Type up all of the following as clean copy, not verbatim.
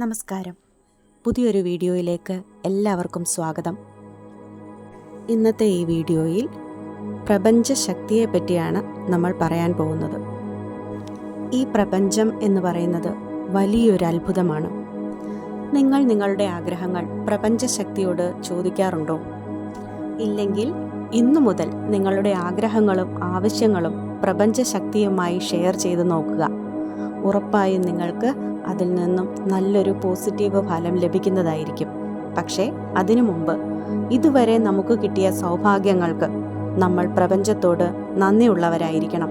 നമസ്കാരം. പുതിയൊരു വീഡിയോയിലേക്ക് എല്ലാവർക്കും സ്വാഗതം. ഇന്നത്തെ ഈ വീഡിയോയിൽ പ്രപഞ്ചശക്തിയെ പറ്റിയാണ് നമ്മൾ പറയാൻ പോകുന്നത്. ഈ പ്രപഞ്ചം എന്ന് പറയുന്നത് വലിയൊരു അത്ഭുതമാണ്. നിങ്ങൾ നിങ്ങളുടെ ആഗ്രഹങ്ങൾ പ്രപഞ്ചശക്തിയോട് ചോദിക്കാറുണ്ടോ? ഇല്ലെങ്കിൽ ഇന്നു മുതൽ നിങ്ങളുടെ ആഗ്രഹങ്ങളും ആവശ്യങ്ങളും പ്രപഞ്ചശക്തിയുമായി ഷെയർ ചെയ്ത് നോക്കുക. ഉറപ്പായും നിങ്ങൾക്ക് അതിൽ നിന്നും നല്ലൊരു പോസിറ്റീവ് ഫലം ലഭിക്കുന്നതായിരിക്കും. പക്ഷേ അതിനു മുമ്പ് ഇതുവരെ നമുക്ക് കിട്ടിയ സൗഭാഗ്യങ്ങൾക്ക് നമ്മൾ പ്രപഞ്ചത്തോട് നന്ദിയുള്ളവരായിരിക്കണം.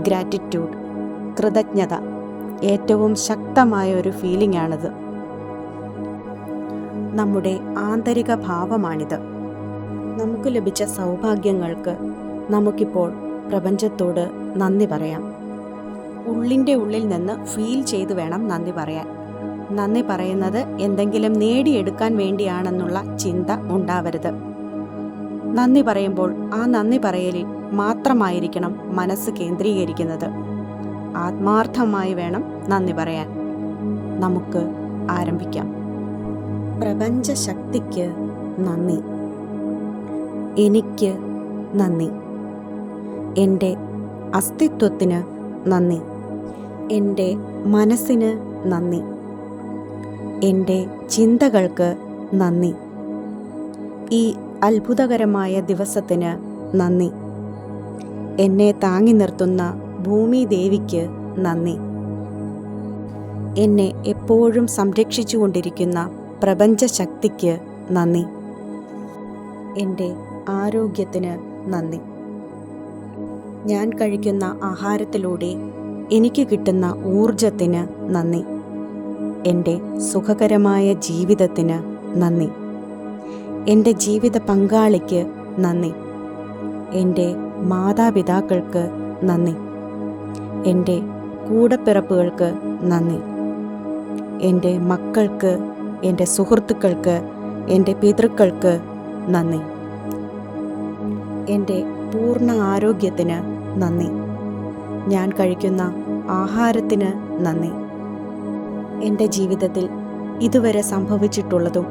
ഗ്രാറ്റിറ്റ്യൂഡ്, കൃതജ്ഞത ഏറ്റവും ശക്തമായ ഒരു ഫീലിംഗ് ആണിത്. നമ്മുടെ ആന്തരിക ഭാവമാണിത്. നമുക്ക് ലഭിച്ച സൗഭാഗ്യങ്ങൾക്ക് നമുക്കിപ്പോൾ പ്രപഞ്ചത്തോട് നന്ദി പറയാം. ഉള്ളിൻ്റെ ഉള്ളിൽ നിന്ന് ഫീൽ ചെയ്ത് വേണം നന്ദി പറയാൻ. നന്ദി പറയുന്നത് എന്തെങ്കിലും നേടിയെടുക്കാൻ വേണ്ടിയാണെന്നുള്ള ചിന്ത ഉണ്ടാവരുത്. നന്ദി പറയുമ്പോൾ ആ നന്ദി പറയലിൽ മാത്രമായിരിക്കണം മനസ്സ് കേന്ദ്രീകരിക്കുന്നത്. ആത്മാർത്ഥമായി വേണം നന്ദി പറയാൻ. നമുക്ക് ആരംഭിക്കാം. പ്രപഞ്ചശക്തിക്ക് നന്ദി. എനിക്ക് നന്ദി. എൻ്റെ അസ്തിത്വത്തിന് നന്ദി. എൻ്റെ മനസ്സിന് നന്ദി. എൻ്റെ ചിന്തകൾക്ക് നന്ദി. ഈ അത്ഭുതകരമായ ദിവസത്തിന് നന്ദി. എന്നെ താങ്ങി നിർത്തുന്ന ഭൂമി ദേവിക്ക് നന്ദി. എന്നെ എപ്പോഴും സംരക്ഷിച്ചുകൊണ്ടിരിക്കുന്ന പ്രപഞ്ചശക്തിക്ക് നന്ദി. എൻ്റെ ആരോഗ്യത്തിന് നന്ദി. ഞാൻ കഴിക്കുന്ന ആഹാരത്തിലൂടെ എനിക്ക് കിട്ടുന്ന ഊർജത്തിന് നന്ദി. എൻ്റെ സുഖകരമായ ജീവിതത്തിന് നന്ദി. എൻ്റെ ജീവിത പങ്കാളിക്ക് നന്ദി. എൻ്റെ മാതാപിതാക്കൾക്ക് നന്ദി. എൻ്റെ കൂടപ്പിറപ്പുകൾക്ക് നന്ദി. എൻ്റെ മക്കൾക്ക്, എൻ്റെ സുഹൃത്തുക്കൾക്ക്, എൻ്റെ പിതൃക്കൾക്ക് നന്ദി. എൻ്റെ പൂർണ്ണ ആരോഗ്യത്തിന് നന്ദി. ഞാൻ കഴിക്കുന്ന ആഹാരത്തിന് നന്ദി. എൻ്റെ ജീവിതത്തിൽ ഇതുവരെ സംഭവിച്ചിട്ടുള്ളതും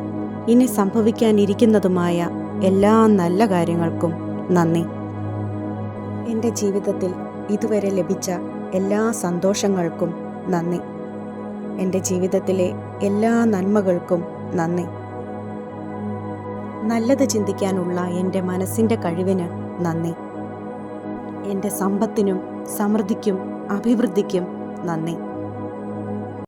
ഇനി സംഭവിക്കാനിരിക്കുന്നതുമായ എല്ലാ നല്ല കാര്യങ്ങൾക്കും നന്ദി. എൻ്റെ ജീവിതത്തിൽ ഇതുവരെ ലഭിച്ച എല്ലാ സന്തോഷങ്ങൾക്കും നന്ദി. എൻ്റെ ജീവിതത്തിലെ എല്ലാ നന്മകൾക്കും നന്ദി. നല്ലത് ചിന്തിക്കാനുള്ള എൻ്റെ മനസ്സിൻ്റെ കഴിവിന് നന്ദി. എൻ്റെ സമ്പത്തിനും സമൃദ്ധിക്കും അഭിവൃദ്ധിക്കും നന്ദി.